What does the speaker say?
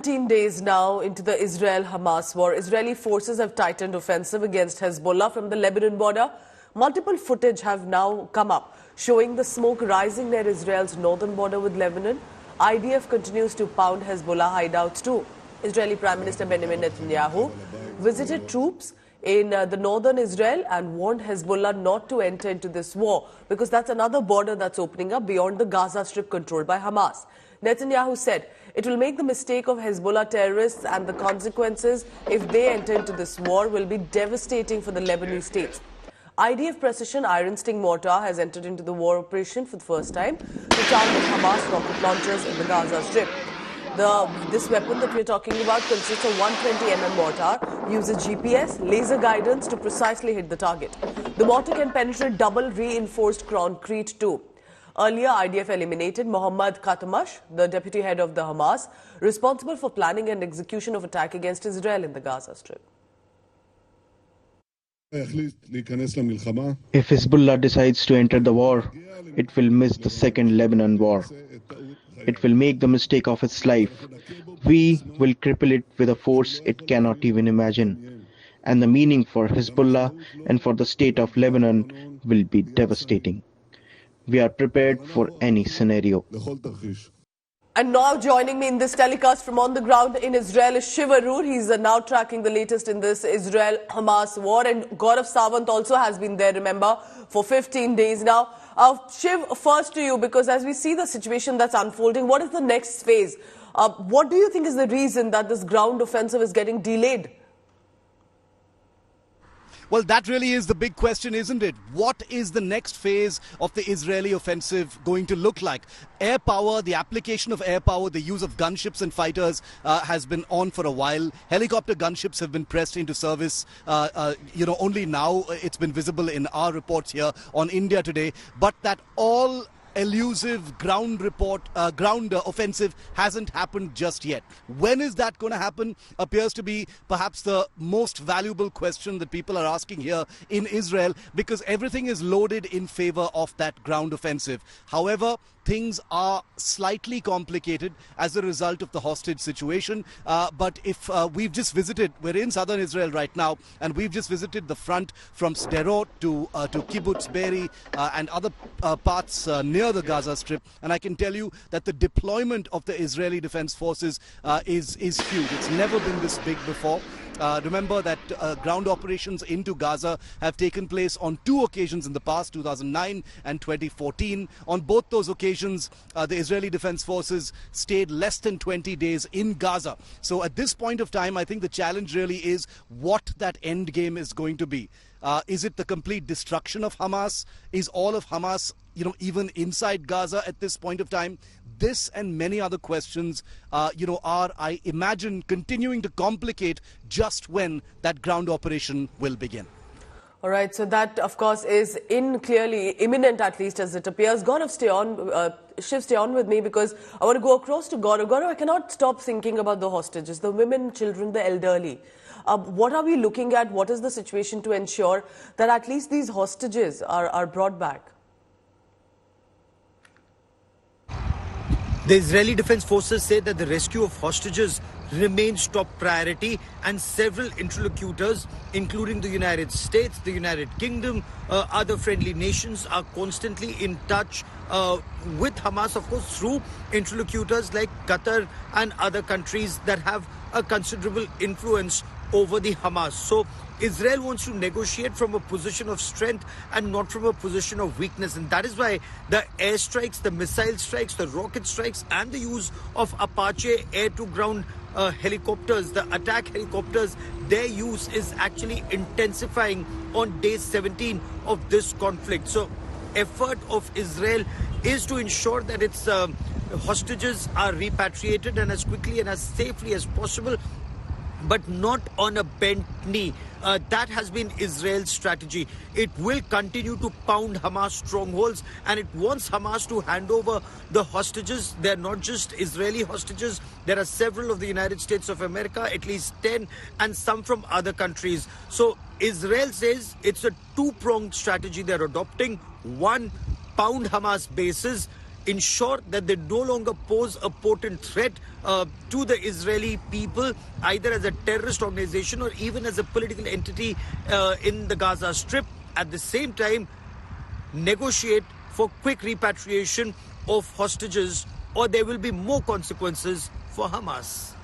17 days now into the Israel-Hamas war, Israeli forces have tightened offensive against Hezbollah from the Lebanon border. Multiple footage have now come up showing the smoke rising near Israel's northern border with Lebanon. IDF continues to pound Hezbollah hideouts too. Israeli Prime Minister Benjamin Netanyahu visited troops in the northern Israel and warned Hezbollah not to enter into this war because that's another border that's opening up beyond the Gaza Strip controlled by Hamas. Netanyahu said it will make the mistake of Hezbollah terrorists and the consequences if they enter into this war will be devastating for the Lebanese states. IDF precision iron sting mortar has entered into the war operation for the first time to target Hamas rocket launchers in the Gaza Strip. This weapon that we're talking about consists of 120mm mortar, uses GPS, laser guidance to precisely hit the target. The mortar can penetrate double reinforced concrete too. Earlier, IDF eliminated Mohammad Katamash, the deputy head of the Hamas, responsible for planning and execution of attack against Israel in the Gaza Strip. If Hezbollah decides to enter the war, it will miss the second Lebanon war. It will make the mistake of its life. We will cripple it with a force it cannot even imagine. And the meaning for Hezbollah and for the state of Lebanon will be devastating. We are prepared for any scenario. And now joining me in this telecast from on the ground in Israel is Shiv Arur. He's now tracking the latest in this Israel-Hamas war. And Gaurav Sawant also has been there, remember, for 15 days now. Shiv, first to you, because as we see the situation that's unfolding, what is the next phase? What do you think is the reason that this ground offensive is getting delayed? Well, that really is the big question, isn't it? What is the next phase of the Israeli offensive going to look like? Air power, the application of air power, the use of gunships and fighters has been on for a while. Helicopter gunships have been pressed into service. Only now it's been visible in our reports here on India Today. But that all elusive ground offensive hasn't happened just yet. When is that going to happen appears to be perhaps the most valuable question that people are asking here in Israel, because everything is loaded in favor of that ground offensive. However, things are slightly complicated as a result of the hostage situation. But if we've just visited, we're in southern Israel right now, and we've just visited the front from Sderot to Kibbutz Be'eri and other parts near the Gaza Strip. And I can tell you that the deployment of the Israeli Defense Forces is huge. It's never been this big before. Remember that ground operations into Gaza have taken place on two occasions in the past, 2009 and 2014. On both those occasions, the Israeli Defense Forces stayed less than 20 days in Gaza. So at this point of time, I think the challenge really is what that end game is going to be. Is it the complete destruction of Hamas? Is all of Hamas, even inside Gaza at this point of time? This and many other questions, are, I imagine, continuing to complicate just when that ground operation will begin. All right, so that, of course, is clearly imminent, at least as it appears. Gaurav, Shiv, stay on with me, because I want to go across to Gaurav. Gaurav, I cannot stop thinking about the hostages, the women, children, the elderly. What are we looking at? What is the situation to ensure that at least these hostages are brought back? The Israeli Defense Forces say that the rescue of hostages remains top priority, and several interlocutors, including the United States, the United Kingdom, other friendly nations, are constantly in touch with Hamas, of course, through interlocutors like Qatar and other countries that have a considerable influence over the Hamas. So Israel wants to negotiate from a position of strength and not from a position of weakness. And that is why the airstrikes, the missile strikes, the rocket strikes, and the use of Apache air-to-ground helicopters, the attack helicopters, their use is actually intensifying on day 17 of this conflict. So effort of Israel is to ensure that its hostages are repatriated and as quickly and as safely as possible, but not on a bent knee. That has been Israel's strategy. It will continue to pound Hamas strongholds, and it wants Hamas to hand over the hostages. They're not just Israeli hostages. There are several of the United States of America, at least 10, and some from other countries. So Israel says it's a two-pronged strategy they're adopting. One, pound Hamas bases. ensure that they no longer pose a potent threat to the Israeli people, either as a terrorist organization or even as a political entity in the Gaza Strip. At the same time, negotiate for quick repatriation of hostages, or there will be more consequences for Hamas.